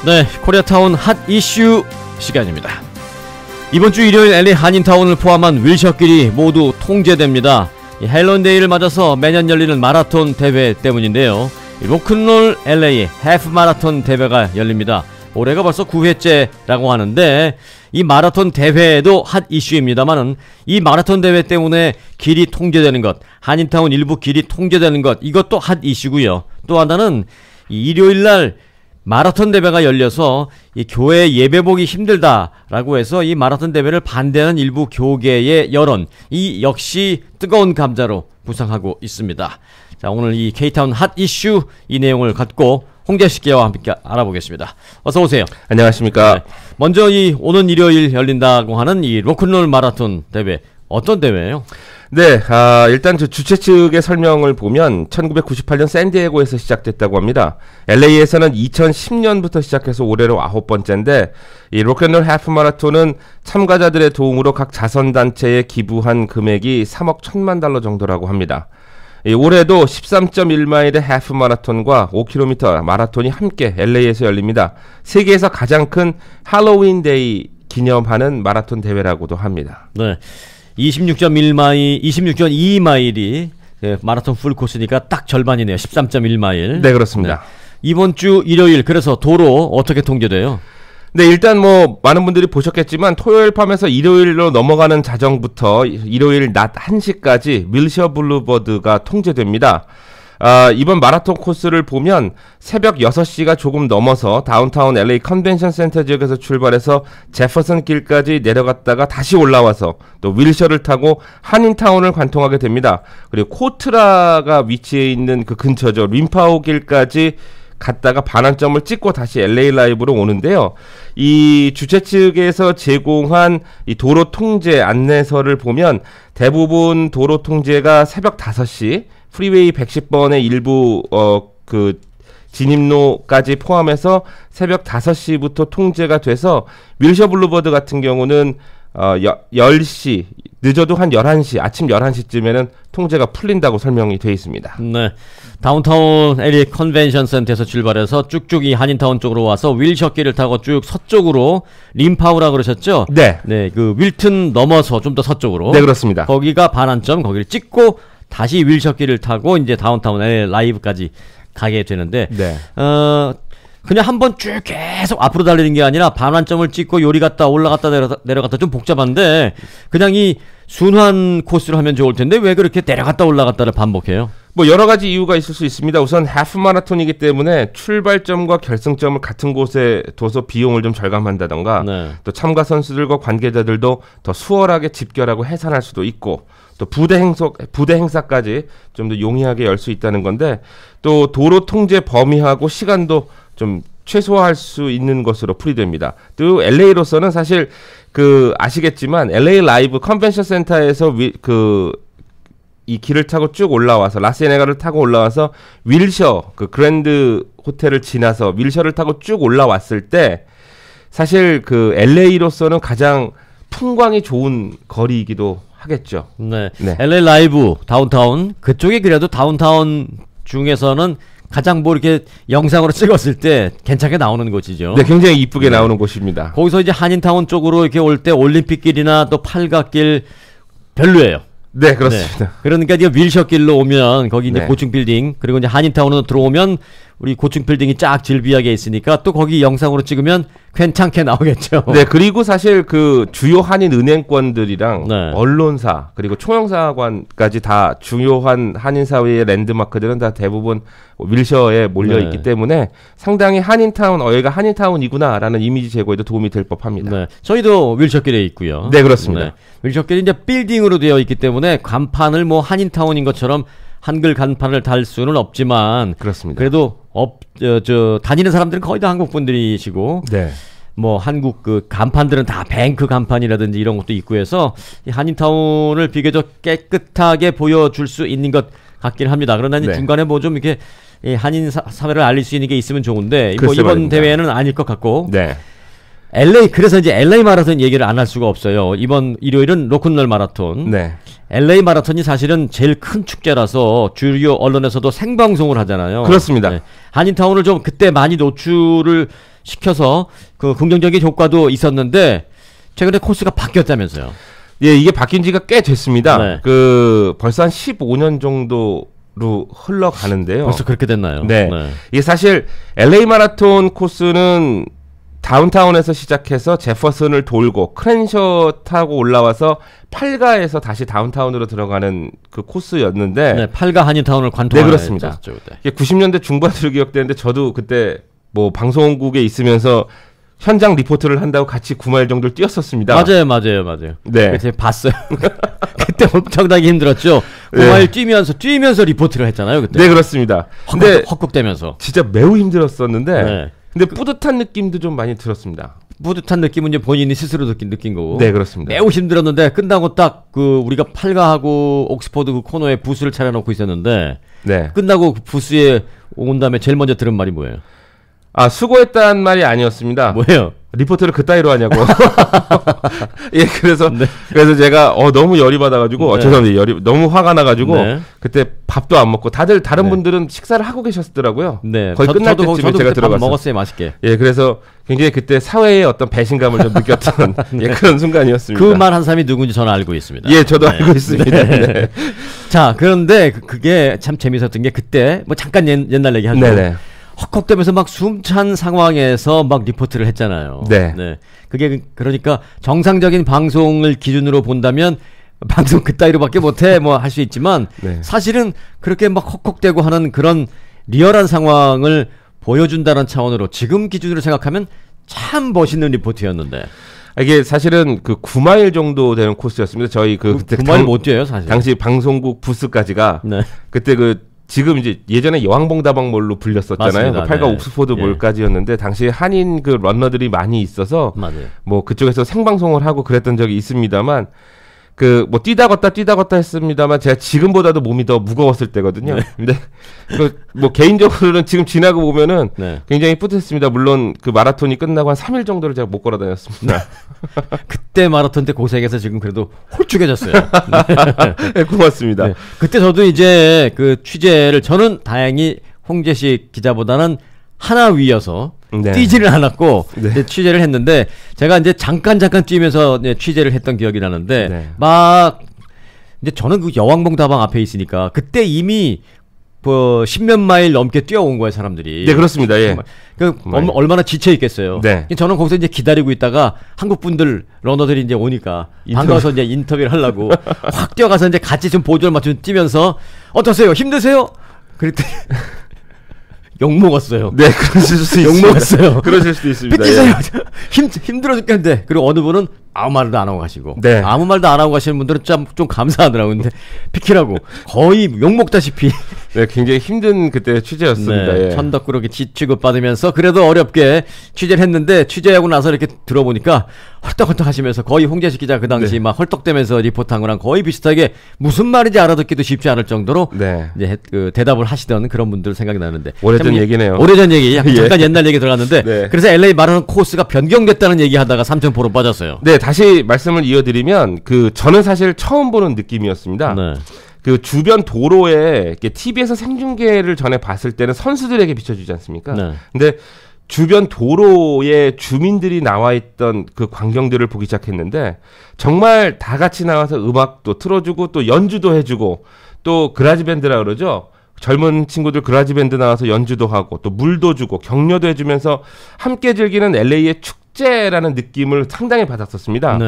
네, 코리아타운 핫 이슈 시간입니다. 이번 주 일요일 LA 한인타운을 포함한 윌셔길이 모두 통제됩니다. 헬런데이를 맞아서 매년 열리는 마라톤 대회 때문인데요. 로큰롤 LA 해프 마라톤 대회가 열립니다. 올해가 벌써 9회째라고 하는데 이 마라톤 대회도 핫 이슈입니다만은 이 마라톤 대회 때문에 길이 통제되는 것, 한인타운 일부 길이 통제되는 것, 이것도 핫 이슈고요. 또 하나는 이 일요일날 마라톤 대회가 열려서 이 교회 예배보기 힘들다라고 해서 이 마라톤 대회를 반대하는 일부 교계의 여론, 이 역시 뜨거운 감자로 부상하고 있습니다. 자, 오늘 이 K타운 핫 이슈 이 내용을 갖고 홍재식 기자와 함께 알아보겠습니다. 어서 오세요. 안녕하십니까. 네. 먼저 이 오는 일요일 열린다고 하는 이 로큰롤 마라톤 대회, 어떤 대회예요? 네, 일단 주최 측의 설명을 보면 1998년 샌디에고에서 시작됐다고 합니다. LA에서는 2010년부터 시작해서 올해로 9번째인데 이 로큰롤 해프 마라톤은 참가자들의 도움으로 각 자선단체에 기부한 금액이 3억 1천만 달러 정도라고 합니다. 올해도 13.1마일의 해프 마라톤과 5km 마라톤이 함께 LA에서 열립니다. 세계에서 가장 큰 할로윈 데이 기념하는 마라톤 대회라고도 합니다. 네. 26.2마일이 마라톤 풀 코스니까 딱 절반이네요. 13.1마일. 네, 그렇습니다. 네. 이번 주 일요일, 그래서 도로 어떻게 통제돼요? 네, 일단 많은 분들이 보셨겠지만 토요일 밤에서 일요일로 넘어가는 자정부터 일요일 낮 1시까지 윌셔 블루버드가 통제됩니다. 이번 마라톤 코스를 보면 새벽 6시가 조금 넘어서 다운타운 LA 컨벤션 센터 지역에서 출발해서 제퍼슨 길까지 내려갔다가 다시 올라와서 또 윌셔를 타고 한인타운을 관통하게 됩니다. 그리고 코트라가 위치해 있는 그 근처죠. 림파오 길까지 갔다가 반환점을 찍고 다시 LA 라이브로 오는데요. 이 주최 측에서 제공한 이 도로 통제 안내서를 보면 대부분 도로 통제가 새벽 5시, 프리웨이 110번의 일부 진입로까지 포함해서 새벽 5시부터 통제가 돼서 윌셔 블루버드 같은 경우는 10시, 늦어도 한 11시, 아침 11시쯤에는 통제가 풀린다고 설명이 되어 있습니다. 네. 다운타운 LA 컨벤션 센터에서 출발해서 쭉쭉 이 한인타운 쪽으로 와서 윌셔길을 타고 쭉 서쪽으로 림파우라 그러셨죠? 네. 네, 그 윌튼 넘어서 좀 더 서쪽으로. 네, 그렇습니다. 거기가 반환점, 거기를 찍고 다시 윌셔길을 타고 이제 다운타운 LA 라이브까지 가게 되는데, 네. 그냥 한번 쭉 계속 앞으로 달리는 게 아니라 반환점을 찍고 요리 갔다 올라갔다 내려갔다 좀 복잡한데 그냥 이 순환 코스로 하면 좋을 텐데 왜 그렇게 내려갔다 올라갔다를 반복해요? 여러 가지 이유가 있을 수 있습니다. 우선 하프 마라톤이기 때문에 출발점과 결승점을 같은 곳에 둬서 비용을 좀 절감한다던가, 네. 또 참가 선수들과 관계자들도 더 수월하게 집결하고 해산할 수도 있고, 또 부대 행사까지 좀 더 용이하게 열 수 있다는 건데, 또 도로 통제 범위하고 시간도 좀 최소화할 수 있는 것으로 풀이됩니다. 또 LA로서는 사실 아시겠지만 LA 라이브 컨벤션 센터에서 이 길을 타고 쭉 올라와서 라스베가스를 타고 올라와서 윌셔 그랜드 호텔을 지나서 윌셔를 타고 쭉 올라왔을 때 사실 LA로서는 가장 풍광이 좋은 거리이기도 하겠죠. 네. 네. LA 라이브 다운타운 그쪽이 그래도 다운타운 중에서는 가장 이렇게 영상으로 찍었을 때 괜찮게 나오는 곳이죠. 네, 굉장히 이쁘게 나오는 곳입니다. 거기서 이제 한인타운 쪽으로 이렇게 올 때 올림픽길이나 또 팔각길 별로예요. 네, 그렇습니다. 네. 그러니까 이제 윌셔길로 오면 거기 이제 네. 고층 빌딩, 그리고 이제 한인타운으로 들어오면 우리 고층 빌딩이 쫙 질비하게 있으니까 또 거기 영상으로 찍으면 괜찮게 나오겠죠. 네, 그리고 사실 주요 한인 은행권들이랑 네. 언론사 그리고 총영사관까지 다 중요한 한인 사회의 랜드마크들은 다 대부분 윌셔에 몰려 있기 네. 때문에 상당히 한인타운, 여기가 한인타운이구나라는 이미지 제고에도 도움이 될 법합니다. 네. 저희도 윌셔길에 있고요. 네, 그렇습니다. 네. 윌셔길이 이제 빌딩으로 되어 있기 때문에 간판을 한인타운인 것처럼 한글 간판을 달 수는 없지만 그렇습니다. 그래도 다니는 사람들은 거의 다 한국 분들이시고, 네. 한국 간판들은 다 뱅크 간판이라든지 이런 것도 있고 해서 이 한인타운을 비교적 깨끗하게 보여줄 수 있는 것 같긴 합니다. 그러나 네. 중간에 좀 이렇게 한인 사회를 알릴 수 있는 게 있으면 좋은데 이번 말입니다. 대회는 아닐 것 같고. 네. 그래서 이제 LA 마라톤 얘기를 안 할 수가 없어요. 이번 일요일은 로큰롤 마라톤. 네. LA 마라톤이 사실은 제일 큰 축제라서 주요 언론에서도 생방송을 하잖아요. 그렇습니다. 네. 한인타운을 좀 그때 많이 노출을 시켜서 그 긍정적인 효과도 있었는데 최근에 코스가 바뀌었다면서요. 예, 이게 바뀐 지가 꽤 됐습니다. 네. 그 벌써 한 15년 정도로 흘러가는데요. 벌써 그렇게 됐나요? 네. 이게 사실 LA 마라톤 코스는 다운타운에서 시작해서 제퍼슨을 돌고 크렌셔 타고 올라와서 팔가에서 다시 다운타운으로 들어가는 그 코스였는데 네, 팔가 한인타운을 관통하는 네, 그렇습니다. 이게 90년대 중반으로 기억되는데 저도 그때 뭐 방송국에 있으면서 현장 리포트를 한다고 같이 9마일 정도를 뛰었었습니다. 맞아요. 네. 그때 봤어요. 그때 엄청나게 힘들었죠. 9마일 뛰면서 리포트를 했잖아요. 그때. 네, 그렇습니다. 근데 헛곡대면서. 진짜 매우 힘들었었는데 네. 근데 뿌듯한 느낌도 좀 많이 들었습니다. 뿌듯한 느낌은 이제 본인이 스스로 느낀 거고. 네, 그렇습니다. 매우 힘들었는데 끝나고 딱 그 우리가 팔가하고 옥스퍼드 그 코너에 부스를 차려놓고 있었는데 네. 끝나고 그 부스에 온 다음에 제일 먼저 들은 말이 뭐예요? 아, 수고했다는 말이 아니었습니다. 뭐예요? 리포트를 그따위로 하냐고. 예, 그래서 제가 너무 열이 받아가지고 죄송합니다. 너무 화가 나가지고 그때 밥도 안 먹고 다른 분들은 식사를 하고 계셨더라고요. 네, 거의 끝날 때쯤에 제가 들어갔어요. 먹었어요, 맛있게. 예, 그래서 굉장히 그때 사회의 어떤 배신감을 좀 느꼈던 예, 그런 순간이었습니다. 그 말 한 사람이 누군지 저는 알고 있습니다. 예, 저도 알고 있습니다. 네. 자, 그런데 그게 참 재밌었던 게 그때 뭐 잠깐 옛날 얘기하죠. 네네. 헉헉대면서 막 숨찬 상황에서 막 리포트를 했잖아요. 네. 그게 그러니까 정상적인 방송을 기준으로 본다면 방송 그따위로밖에 못해 뭐 할 수 있지만 네. 사실은 그렇게 막 헉헉대고 하는 그런 리얼한 상황을 보여준다는 차원으로 지금 기준으로 생각하면 참 멋있는 리포트였는데. 이게 사실은 그 9마일 정도 되는 코스였습니다. 저희 그때 9마일 못 뛰어요, 사실. 당시 방송국 부스까지가 그때 지금 이제 예전에 여왕봉다방몰로 불렸었잖아요. 그 팔가 옥스포드 몰까지였는데 당시 한인 그 런너들이 많이 있어서 뭐 그쪽에서 생방송을 하고 그랬던 적이 있습니다만 그 뭐 뛰다 걷다 했습니다만 제가 지금보다도 몸이 더 무거웠을 때거든요. 근데 뭐 개인적으로는 지금 지나고 보면은 굉장히 뿌듯했습니다. 물론 그 마라톤이 끝나고 한 3일 정도를 제가 못 걸어 다녔습니다. 그때 마라톤 때 고생해서 지금 그래도 홀쭉해졌어요. 네, 고맙습니다. 그때 저도 이제 그 취재를 저는 다행히 홍재식 기자보다는 하나 위여서 뛰지를 않았고 취재를 했는데 제가 이제 잠깐 뛰면서 취재를 했던 기억이 나는데 막 이제 저는 그 여왕봉다방 앞에 있으니까 그때 이미 뭐 10몇 마일 넘게 뛰어온 거예요, 사람들이. 네, 그렇습니다. 예. 얼마나 지쳐 있겠어요. 저는 거기서 이제 기다리고 있다가 한국 분들 러너들이 이제 오니까 반가워서 이제 인터뷰를 하려고 확 뛰어가서 이제 같이 좀 보조를 맞추면 뛰면서 어떠세요? 힘드세요? 그랬더니 욕 먹었어요. 네, 그러실 수 있습니다. 욕 먹었어요. 그러실 수도 있습니다. 삐끼세요. 힘들어 죽겠는데. 그리고 어느 분은 아무 말도 안 하고 가시고. 아무 말도 안 하고 가시는 분들은 좀 감사하더라고요. 근데 피키라고 거의 욕 먹다시피. 네, 굉장히 힘든 그때 취재였습니다. 천덕꾸러기 취급 받으면서 그래도 어렵게 취재를 했는데 취재하고 나서 이렇게 들어보니까 헐떡헐떡 하시면서 거의 홍재식 기자 그 당시 막 헐떡대면서 리포트한 거랑 거의 비슷하게 무슨 말인지 알아듣기도 쉽지 않을 정도로 이제 그 대답을 하시던 그런 분들 생각이 나는데 오래전 얘기네요. 오래전 얘기 잠깐 옛날 얘기 들어갔는데 그래서 LA 마라톤 코스가 변경됐다는 얘기하다가 삼천포로 빠졌어요. 네, 다시 말씀을 이어드리면 저는 사실 처음 보는 느낌이었습니다. 그 주변 도로에 이렇게 TV에서 생중계를 전에 봤을 때는 선수들에게 비춰주지 않습니까? 근데 주변 도로에 주민들이 나와 있던 그 광경들을 보기 시작했는데 정말 다 같이 나와서 음악도 틀어주고 또 연주도 해주고 또 그라지 밴드라 그러죠. 젊은 친구들 그라지 밴드 나와서 연주도 하고 또 물도 주고 격려도 해주면서 함께 즐기는 LA의 축제라는 느낌을 상당히 받았었습니다.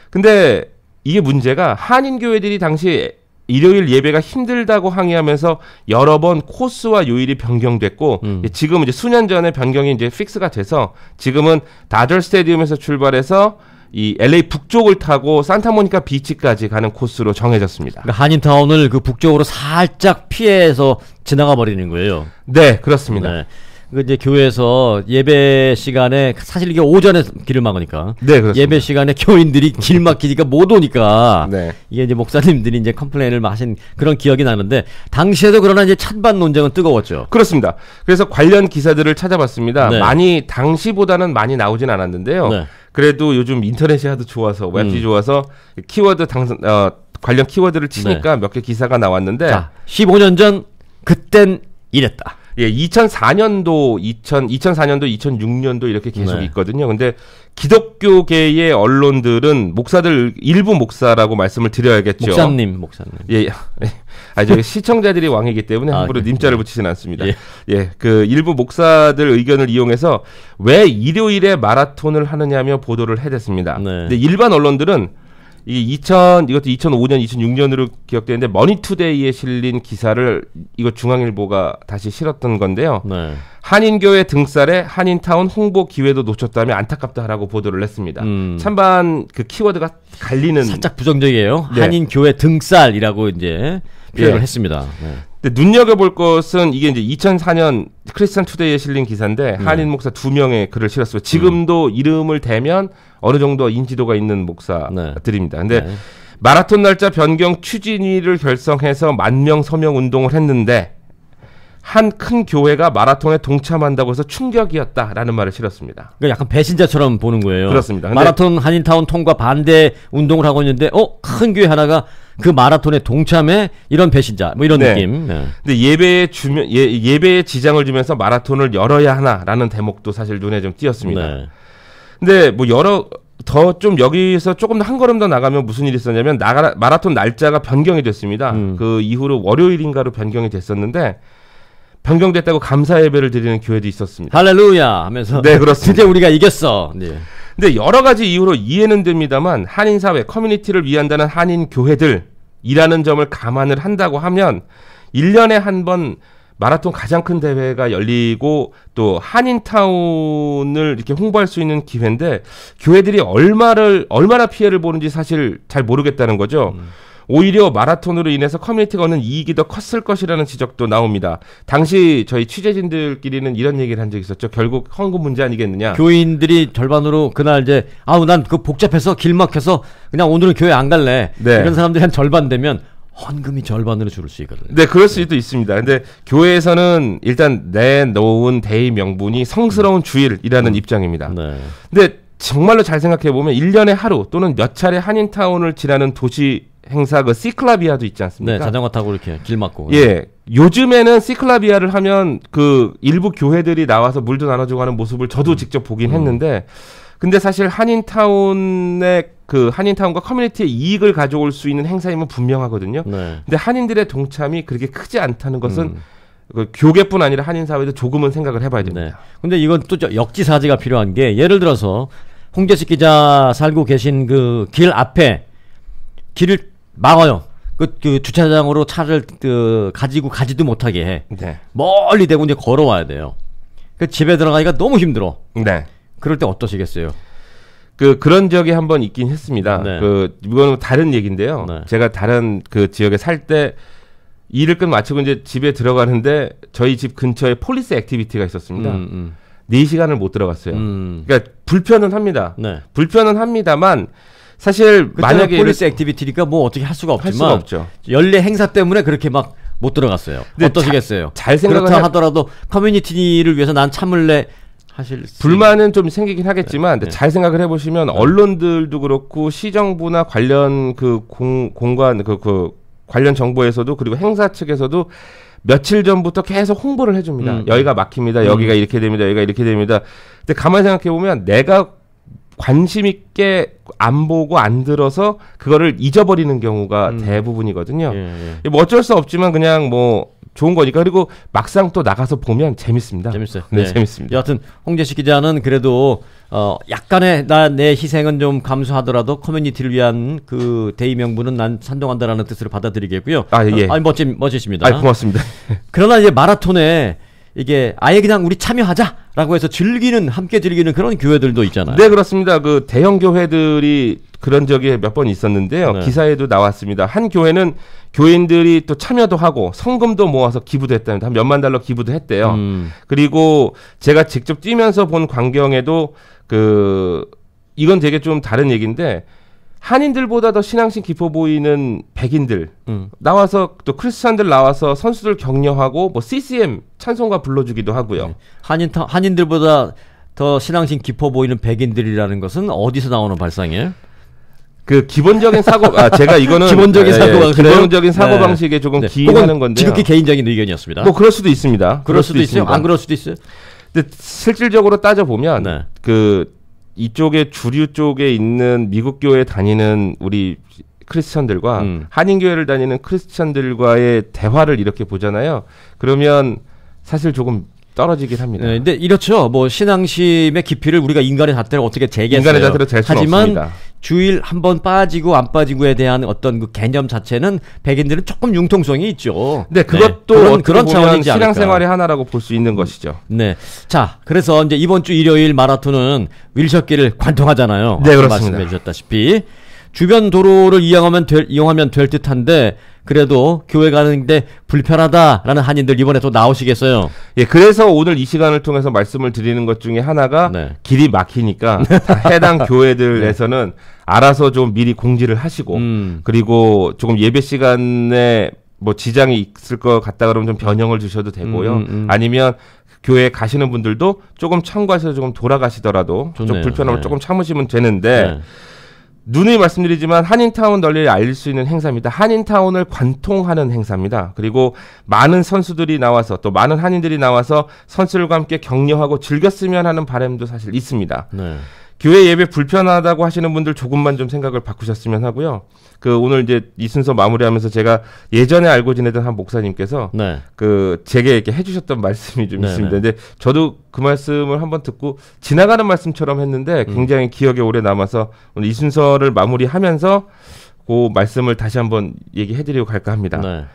근데 이게 문제가 한인 교회들이 당시 일요일 예배가 힘들다고 항의하면서 여러 번 코스와 요일이 변경됐고 지금 이제 수년 전에 변경이 이제 픽스가 돼서 지금은 다저 스테디움에서 출발해서 이 LA 북쪽을 타고 산타모니카 비치까지 가는 코스로 정해졌습니다. 그러니까 한인타운을 그 북쪽으로 살짝 피해서 지나가 버리는 거예요. 네, 그렇습니다. 그 이제 교회에서 예배 시간에 사실 이게 오전에 길을 막으니까 예배 시간에 교인들이 길 막히니까 못 오니까 이게 이제 목사님들이 이제 컴플레인을 하신 그런 기억이 나는데 당시에도 그러나 이제 찬반 논쟁은 뜨거웠죠. 그렇습니다. 그래서 관련 기사들을 찾아봤습니다. 당시보다는 많이 나오진 않았는데요. 그래도 요즘 인터넷이 하도 좋아서 웹이 좋아서 키워드 관련 키워드를 치니까 몇 개 기사가 나왔는데 자, 15년 전 그땐 이랬다. 예, 2004년도, 2006년도 이렇게 계속 네. 있거든요. 근데 기독교계의 언론들은 목사들 일부 목사라고 말씀을 드려야겠죠. 목사님. 예, 저희 시청자들이 왕이기 때문에 함부로 님자를 붙이진 않습니다. 예, 그 일부 목사들 의견을 이용해서 왜 일요일에 마라톤을 하느냐며 보도를 해댔습니다. 네. 근데 일반 언론들은 이것도 2005년, 2006년으로 기억되는데 머니투데이에 실린 기사를 이거 중앙일보가 다시 실었던 건데요. 네. 한인교회 등살에 한인타운 홍보 기회도 놓쳤다며 안타깝다라고 보도를 했습니다. 찬반 그 키워드가 갈리는 살짝 부정적이에요. 네. 한인교회 등살이라고 이제 표현을 했습니다. 네. 근데 눈여겨볼 것은 이게 이제 2004년 크리스찬 투데이에 실린 기사인데 한인 목사 2명의 글을 실었어요. 지금도 이름을 대면 어느 정도 인지도가 있는 목사들입니다. 근데 네. 마라톤 날짜 변경 추진위를 결성해서 10,000명 서명 운동을 했는데 한 큰 교회가 마라톤에 동참한다고 해서 충격이었다라는 말을 실었습니다. 그러니까 약간 배신자처럼 보는 거예요. 그렇습니다. 근데 마라톤 한인타운 통과 반대 운동을 하고 있는데 큰 교회 하나가 그 마라톤에 동참해 이런 배신자 뭐 이런 네. 느낌. 네. 근데 예배에 지장을 주면서 마라톤을 열어야 하나라는 대목도 사실 눈에 좀 띄었습니다. 네. 근데 뭐 좀 여기서 조금 더 한 걸음 더 나가면 무슨 일이 있었냐면 마라톤 날짜가 변경이 됐습니다. 그 이후로 월요일인가로 변경이 됐었는데 변경됐다고 감사 예배를 드리는 교회도 있었습니다. 할렐루야 하면서 네, 그렇습니다. 드디어 우리가 이겼어. 네. 근데 여러 가지 이유로 이해는 됩니다만 한인 사회 커뮤니티를 위한다는 한인 교회들이라는 점을 감안을 한다고 하면 1년에 한 번 마라톤 가장 큰 대회가 열리고 또 한인타운을 이렇게 홍보할 수 있는 기회인데 교회들이 얼마나 피해를 보는지 사실 잘 모르겠다는 거죠. 오히려 마라톤으로 인해서 커뮤니티가 얻는 이익이 더 컸을 것이라는 지적도 나옵니다. 당시 저희 취재진들끼리는 이런 얘기를 한 적이 있었죠. 결국 헌금 문제 아니겠느냐. 교인들이 절반으로 그날 이제 난 그 복잡해서 길 막혀서 그냥 오늘은 교회 안 갈래. 네. 이런 사람들이 한 절반 되면 헌금이 절반으로 줄을 수 있거든요. 네, 그럴 수도 있습니다. 근데 교회에서는 일단 내놓은 대의 명분이 성스러운 주일이라는 입장입니다. 네. 근데 정말로 잘 생각해 보면 1년에 하루 또는 몇 차례 한인타운을 지나는 도시 행사 그 시클라비아도 있지 않습니까? 네, 자전거 타고 이렇게 길 막고. 예. 요즘에는 시클라비아를 하면 그 일부 교회들이 나와서 물도 나눠주고 하는 모습을 저도 직접 보긴 했는데 근데 사실 한인타운과 커뮤니티의 이익을 가져올 수 있는 행사임은 분명하거든요. 네. 근데 한인들의 동참이 그렇게 크지 않다는 것은 그 교계뿐 아니라 한인 사회도 조금은 생각을 해봐야 됩니다. 네. 근데 이건 또 역지사지가 필요한 게 예를 들어서 홍재식 기자 살고 계신 그 길 앞에 길을 막아요. 그 주차장으로 차를 가지고 가지도 못하게 해. 네. 멀리 대고 이제 걸어와야 돼요. 그 집에 들어가기가 너무 힘들어. 네. 그럴 때 어떠시겠어요? 그런 적이 한번 있긴 했습니다. 네. 이거는 다른 얘기인데요. 네. 제가 다른 그 지역에 살 때 일을 끝 마치고 이제 집에 들어가는데 저희 집 근처에 폴리스 액티비티가 있었습니다. 4시간을 못 들어갔어요. 그러니까 불편은 합니다. 네. 불편은 합니다만 사실 만약에 폴리스 액티비티니까 뭐 어떻게 할 수가 없지만 할 수가 없죠. 연례 행사 때문에 그렇게 막 못 들어갔어요. 어떠시겠어요? 잘 생각을 그렇다 하더라도 커뮤니티를 위해서 난 참을래 하실 불만은 좀 생기긴 하겠지만 네. 잘 생각을 해보시면 언론들도 그렇고 시정부나 관련 공간 관련 정보에서도 그리고 행사 측에서도 며칠 전부터 계속 홍보를 해줍니다. 여기가 막힙니다. 여기가 이렇게 됩니다. 여기가 이렇게 됩니다. 근데 가만히 생각해 보면 내가 관심 있게 안 보고 안 들어서 그거를 잊어버리는 경우가 대부분이거든요. 뭐 어쩔 수 없지만 그냥 뭐 좋은 거니까. 그리고 막상 또 나가서 보면 재밌습니다. 재밌어요. 네, 재밌습니다. 여하튼 홍재식 기자는 그래도 약간의 내 희생은 좀 감수하더라도 커뮤니티를 위한 그 대의 명분은 난 찬동한다라는 뜻으로 받아들이겠고요. 예. 멋지십니다. 고맙습니다. 그러나 이제 마라톤에 이게 아예 그냥 우리 참여하자라고 해서 함께 즐기는 그런 교회들도 있잖아요. 네, 그렇습니다. 그 대형 교회들이 그런 적이 몇 번 있었는데요. 네. 기사에도 나왔습니다. 한 교회는 교인들이 또 참여도 하고 성금도 모아서 기부도 했다는데 한 몇만 달러 기부도 했대요. 그리고 제가 직접 뛰면서 본 광경에도 이건 되게 좀 다른 얘기인데 한인들보다 더 신앙심 깊어 보이는 백인들 나와서 또 크리스찬들 나와서 선수들 격려하고 뭐 CCM 찬송가 불러주기도 하고요. 한인들보다 더 신앙심 깊어 보이는 백인들이라는 것은 어디서 나오는 발상이에요? 그 기본적인 사고 제가 이거는 기본적인 사고방식 기본적인 사고 방식에 조금 기인하는 건데요. 지극히 개인적인 의견이었습니다. 뭐 그럴 수도 있습니다. 그럴 수도 있어요. 안 그럴 수도 있어요. 근데 실질적으로 따져 보면 네. 그 이쪽에 주류 쪽에 있는 미국 교회 다니는 우리 크리스천들과 한인 교회를 다니는 크리스천들과의 대화를 이렇게 보잖아요. 그러면 사실 조금 떨어지긴 합니다. 네, 근데 이렇죠. 뭐 신앙심의 깊이를 우리가 인간의 잣대로 어떻게 재겠어요. 인간의 잣대로 잴 수는 하지만 없습니다. 주일 한 번 빠지고 안 빠지고에 대한 어떤 그 개념 자체는 백인들은 조금 융통성이 있죠. 네, 그것도 네, 그런 차원이지 않을까. 신앙생활의 하나라고 볼 수 있는 것이죠. 네, 자 그래서 이제 이번 주 일요일 마라톤은 윌셔길을 관통하잖아요. 네, 그렇습니다. 말씀해 주셨다시피 주변 도로를 이용하면 될 듯한데 그래도 교회 가는데 불편하다라는 한인들 이번에 또 나오시겠어요? 예, 그래서 오늘 이 시간을 통해서 말씀을 드리는 것 중에 하나가 네. 길이 막히니까 다 해당 교회들에서는 알아서 좀 미리 공지를 하시고 그리고 조금 예배 시간에 뭐 지장이 있을 것 같다 그러면 좀 변형을 주셔도 되고요. 아니면 교회 가시는 분들도 조금 참고해서 조금 돌아가시더라도 좋네요. 좀 불편함을 네. 조금 참으시면 되는데 네. 누누이 말씀드리지만 한인타운 널리 알릴 수 있는 행사입니다. 한인타운을 관통하는 행사입니다. 그리고 많은 선수들이 나와서 또 많은 한인들이 나와서 선수들과 함께 격려하고 즐겼으면 하는 바람도 사실 있습니다. 네. 교회 예배 불편하다고 하시는 분들 조금만 좀 생각을 바꾸셨으면 하고요. 그 오늘 이제 이 순서 마무리하면서 제가 예전에 알고 지내던 한 목사님께서 네. 그 제게 이렇게 해주셨던 말씀이 좀 네네. 있습니다. 근데 저도 그 말씀을 한번 듣고 지나가는 말씀처럼 했는데 굉장히 기억에 오래 남아서 오늘 이 순서를 마무리하면서 그 말씀을 다시 한번 얘기해드리고 갈까 합니다. 네.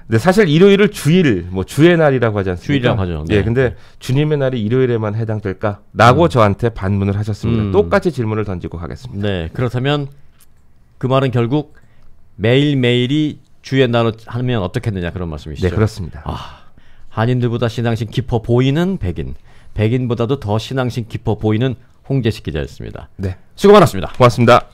근데 사실 일요일을 주일, 뭐 주의 날이라고 하지 않습니까? 주일이라고 하죠. 네. 예, 근데 주님의 날이 일요일에만 해당될까?라고 저한테 반문을 하셨습니다. 똑같이 질문을 던지고 가겠습니다. 네. 그렇다면 그 말은 결국 매일매일이 주의 날로 하면 어떻겠느냐 그런 말씀이시죠? 네, 그렇습니다. 한인들보다 신앙심 깊어 보이는 백인, 백인보다도 더 신앙심 깊어 보이는 홍재식 기자였습니다. 네, 수고 많았습니다. 고맙습니다.